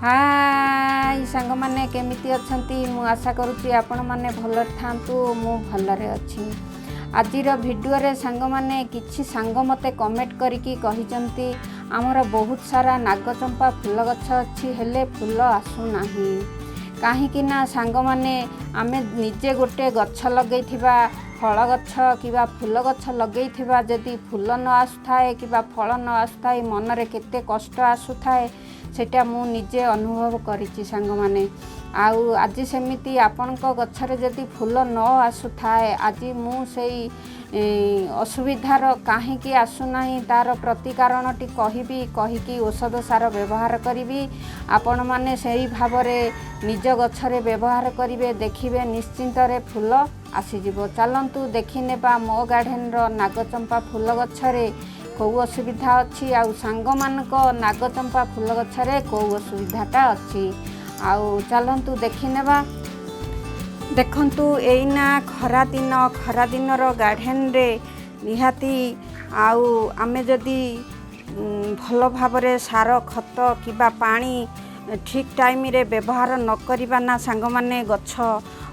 हाय सांग माने केमिति अछंती मु आशा करूची आपण माने भल थांतु मु भलरे अछि। आजिर भिडियो रे सांग माने किछि सांग मते कमेंट करिकी कहिचंती आमर बहुत सारा नागचंपा फूल गछ अछि हेले फूल आसु नाही काहेकि ना सांग माने आमे निजे गोटे गछ लगैथिबा फल गछ किबा फूल गछ लगैथिबा जदि फूल न आसुथाए किबा फल न आसुथाए मनरे केते कष्ट आसुथाए सेटा मु निजे अनुभव करिछि सांग माने। आउ आज सेमिति आपणक गछरे जदि फूल न आसुथाए आज मु सेई असुविधार काहेकि आसुनाही तार प्रतिकारणटी कहिबी कहिकी औषध सार व्यवहार करिबी आपण माने सेई भावरे निज गछरे व्यवहार करिवे देखिबे निश्चिंतरे फूल आसीजिवो। चलंतु देखि नेबा मो गार्डन रो नागचंपा फूल गछरे कौ असुविधा अच्छी आउ सांग मानक नागचंपा फूल गछरे कौ असुविधाटा अच्छी आउ चलंतु देखि नेबा। देखंतु एइना खरा दिन रो गार्डन रे निहाती आउ आमे जदि भल भावरे सार खत किबा पानी ठीक टाइम रे व्यवहार न करिबा ना सांग माने गछ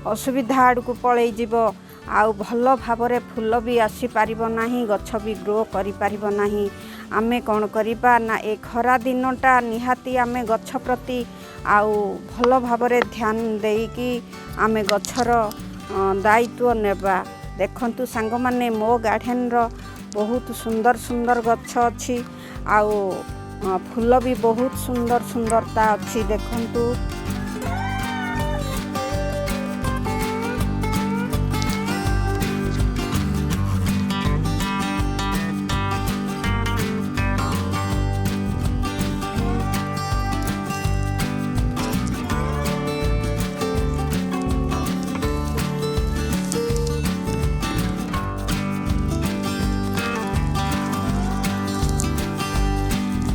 असुविधा आड़कू पळै जिवो आउ भल भावरे फूल भी आसी पारिबो नाही गछ भी ग्रो करि पारिबो नाही। आमे कोन करिबा ना ए खरा दिनटा निहाती आमे गछ प्रति आउ भल भावरे ध्यान देइकी आमे गछर दायित्व नेबा। देखंतु सांग माने मो गार्डन रो बहुत सुंदर सुंदर गछ अछि आउ फूल भी बहुत सुंदर सुंदरता अछि। देखंतु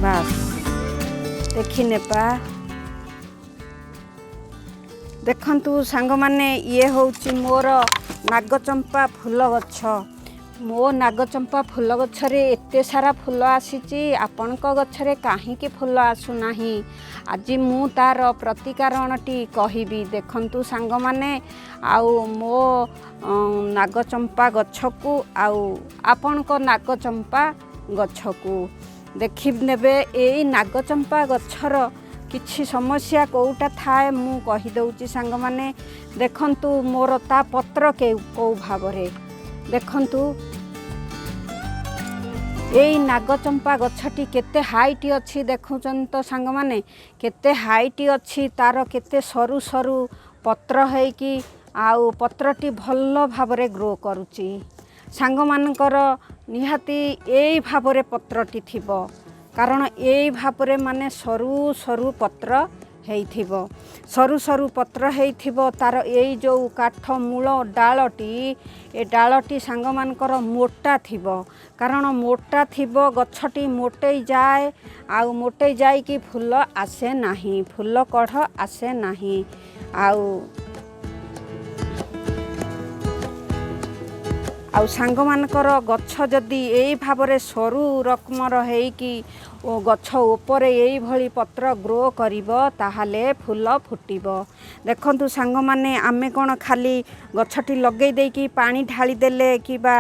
बास देखि नेपा। देखंतु सांग माने ये होउची मोर नागचंपा फूल गछ। मो नागचंपा फूल गछरे एते सारा फूल आसीची आपणक गछरे काहेकि फूल आसु नाही आज मु तार प्रतिकारणटी कहिबी। देखंतु सांग माने आउ मो नागचंपा गछकू आउ आपणक नागचंपा गछकू देखि नेबे। एई नागचंपा गछर किछि समस्या कोउटा थाए मु कहि दउची सांग माने। देखंतु मोर ता पत्र के को भावरे देखंतु एई नागचंपा गछटी केते हाइट अछि देखुचन तो सांग माने केते हाइट अछि तार केते सरू सरू पत्र है कि आउ पत्रटी भल भावरे ग्रो करूची सांग मानकर निहाती एई भावरे पत्रटी थिबो कारण एई भावरे माने सरू सरू पत्र हेइथिबो सरू सरू पत्र हेइथिबो तार एई जो काठ मूल डालटी ए डालटी सांग मानकर मोटा थिबो कारण मोटा थिबो गछटी मोटेई जाए आउ मोटेई जाई कि फूल आसे नाही फूल कढ़ आसे नाही आउ सांग मानकर गछ जदि एई भावरे सरू रकमर हेइकी ओ गछ ऊपर एई भली पत्र ग्रो करिवो ताहाले फूल फुटिबो। देखंतु सांग माने आमे कोन खाली गछटी लगै देकी पानी ढाली देले किबा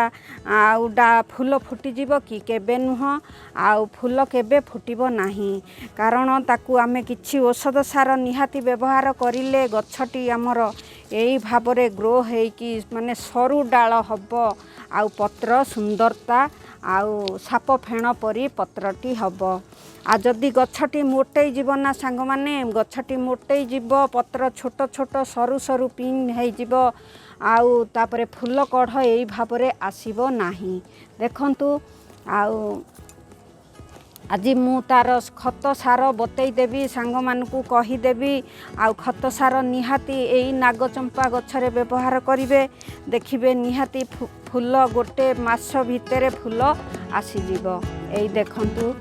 आउ फूल फुटी जिवो कि केबे नुह आउ फूल केबे फुटिबो नाही कारण ताकू आमे किछि औषध सार निहाती व्यवहार करिले गछटी हमर एई भावरे ग्रो हेइकी माने सरू डाल हबो आउ पत्र सुंदरता आउ साप फेण परी पत्रटी हबो। आ जदि गछटी मोटेई जीव ना सांग माने गछटी मोटेई जीव पत्र छोट छोट सरू सरू पिन हेइ जीव आउ तापरे फूल कढ़ एई भावरे आसीबो नाही। देखंतु आउ आज मु तार खत सार बतई देवी सांग मानकू कही देवी आउ खत सार निहाती एई नागचंपा गछरे व्यवहार करिवे देखिबे निहाती फूल गोटे मास भितरे फूल आसीजिवो। एई देखंतु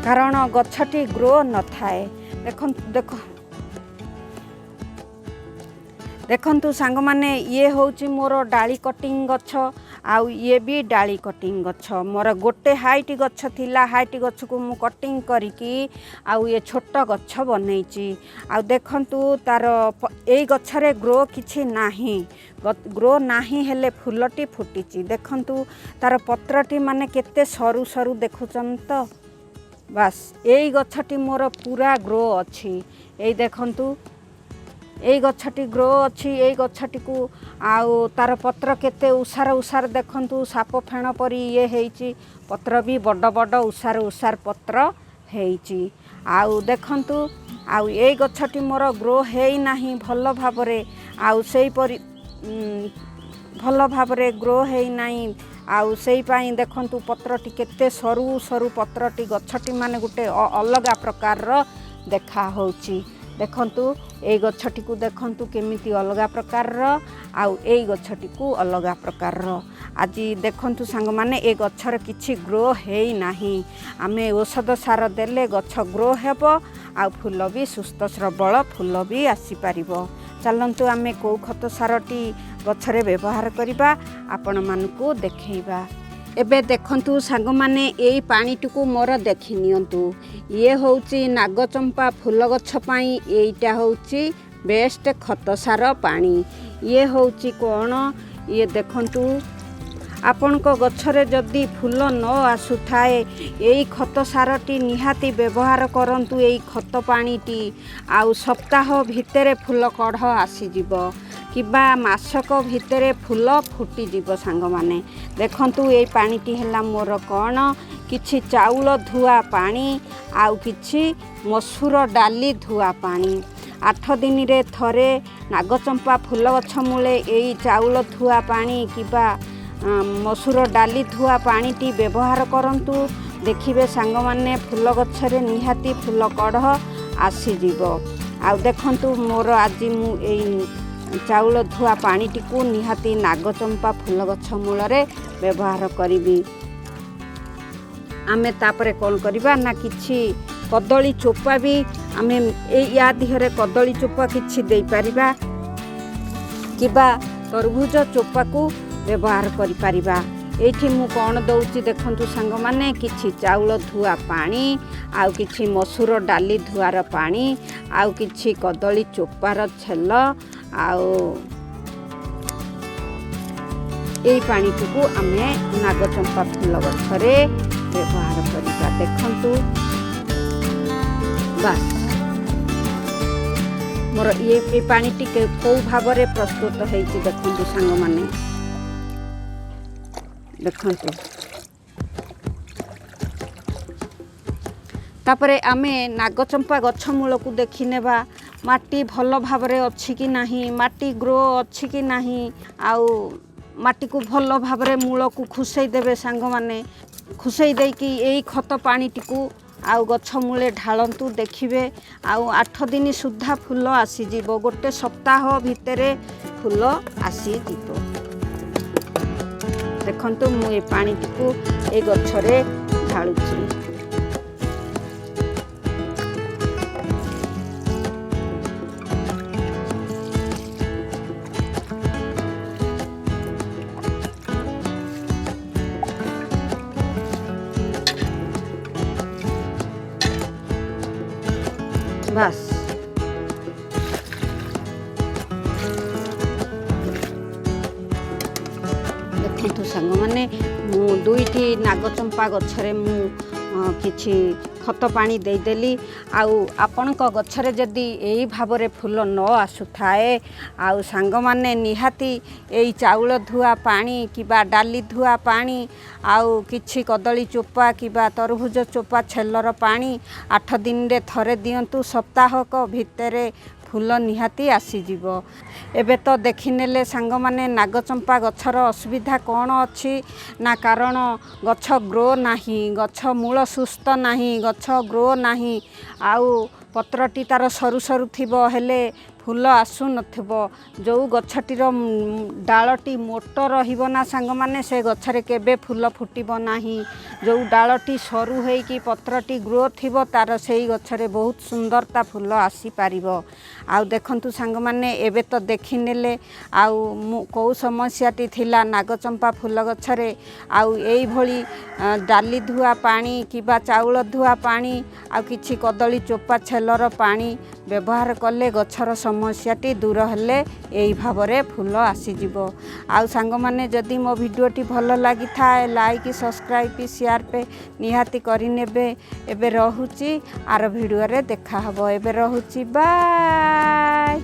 कारण गछटी ग्रो न थाए देखंतु सांग माने ये होउची मोर डाली कटिंग गछ आउ ये भी डाली कटिंग गछ मोर गोटे हाइट गछ थिला हाइट गछ को मु कटिंग करिकी आउ ये छोट गछ बनैची आउ देखंतु तार एई गछरे ग्रो किछि नाही ग्रो नाही हेले फुलटी फुटिची देखंतु तार पत्रटी माने केते सरू सरू देखुचन तो बस एई गछटी मोर पूरा ग्रो अछि एई देखंतु एई गछटी ग्रो अछि एई गछटी को आउ तार पत्र केते उसार उसार देखंतु साप फेण परी ये हेइची पत्र भी बड़ बड़ उसार उसार पत्र हेइची आउ देखंतु आउ एई गछटी मोर ग्रो हेई नाही भल भाबरे आउ सेई परी भल भाबरे ग्रो हेई नाही आउ सेई पाई देखंतु पत्रटी केते सरू सरू पत्रटी गछटी माने गुटे अलगा प्रकार रो देखा होउची देखंतु एई गछटी को देखंतु केमिति अलगा प्रकार रो आउ एई गछटी को अलगा प्रकार रो आज देखंतु सांग माने ए गछर किछि ग्रो हेई नाही आमे औषध सार देले गछ ग्रो हेबो आ फूल भी सुस्थ सबल फूल भी आसी पारिबो चलंतु आमे को खत सारटी गछरे व्यवहार करिबा आपण मानकू देखैबा एबे देखंतु सांग माने एई पानीटुकू मोर देखि नियंतु ये होउची नागचंपा फूल गछ पाई एईटा होउची बेस्ट खत सार पानी ये होउची कोन ये देखंतु आपणक गछरे जदि फूल न आसु थाए एई खत सारटी निहाती व्यवहार करंतु एई खत पानीटी आउ सप्ताह भितरे फूल कढ़ आसी जिवो किबा मासक भितरे फूल फुटी जीव सांग माने देखंतु एई पानीटी हैला मोर कोन किछि चाउल धुआ पानी आउ किछि मसूर डाली धुआ पानी 8 दिन रे थरे नागचंपा फूल गछ मूले एई चाउल धुआ पानी किबा मसूर डाली धुआ पानीटी व्यवहार करंतु देखिबे सांग माने फूल गछरे निहाती फूल कढ़ आसी जीव आउ देखंतु मोर आज मु एई चाउल धुआ पानीटी को निहाती नागचंपा फूल गछ मूलरे व्यवहार करिबी आमे तापरे कोन करिबा ना किछि कदली चोपा भी आमे या दिहरे कदली चोपा किछि देई परिबा किबा तरबुज चोपा को व्यवहार करि परिबा एठी मु कोन दउची देखंतु सांग माने किछि चाउल धुआ पानी आउ किछि मसूर डाली धुआर पानी आउ किछि कदली चोपार छेल आउ एई पानीटुकू आमे नागचंपा फूल गछरे व्यवहार करिबा देखंतु बस मोर ये पानीटी को भावरे प्रस्तुत हेइछि देखंतु सांग माने देखंतु तापरे आमे नागचंपा गछ मूल को देखि नेबा माटी भल भावरे अछि कि नाही माटी ग्रो अछि कि नाही आउ माटी को भल भावरे मूल को खुसई देबे सांग माने खुसई दे कि एई खत पानीटी को आउ गछ मूले ढालंतु देखिबे आउ 8 दिन सुद्धा फूल आसी जीवो गोटे सप्ताह भितरे फूल आसी जीवो देखंतु मु ए पानीटी को ए गछरे ढालुची बस देखंतु सांग माने मु दुईटी नागचंपा गछरे मु किछि खत पानी दे देली आउ आपणक गछरे जदि एई भाबरे फूल न आसु थाए आउ सांग माने निहाती एई चाउल धुआ पानी किबा डाली धुआ पानी आउ किछि कदली चोपा किबा तरबुज चोपा छेलर पानी 8 दिन रे थरे दियंतु सप्ताहक भितरे फूल निहाती आसी जीवो एबे तो देखिनेले सांग माने नागचंपा गछर असुविधा कौन अछि ना कारण गछ ग्रो नाही गछ मूल सुस्थ नाही गछ ग्रो नाही आउ पत्रटी तार सरू सरू थिबो हेले फूल आसु नथिबो जो गछटीर डालटी मोट रहिबो ना सांग माने से गछरे केबे फूल फुटिबो नाही जो डालटी सरू हेकी पत्रटी ग्रोथ थिबो तार सेही गछरे बहुत सुंदरता फूल आसी पारिबो। आउ देखंतु सांग माने एबे तो देखि नेले आउ को समस्याटी थिला नागचंपा फूल गछरे आउ एई भली डाली धुआ पानी किबा चाउल धुआ पानी आउ किछि कदली चोपा छेलर पानी व्यवहार कले गछर समस्याटी दूर हेले एई भावरे फूल आसीजिबो। आउ सांग माने जदि मो भिडियोटी भल लागि थाए लाइक सब्सक्राइब शेयर पे निहाती करि नेबे। एबे रहुची आर भिडियो रे देखा हबो। एबे रहुची बाय।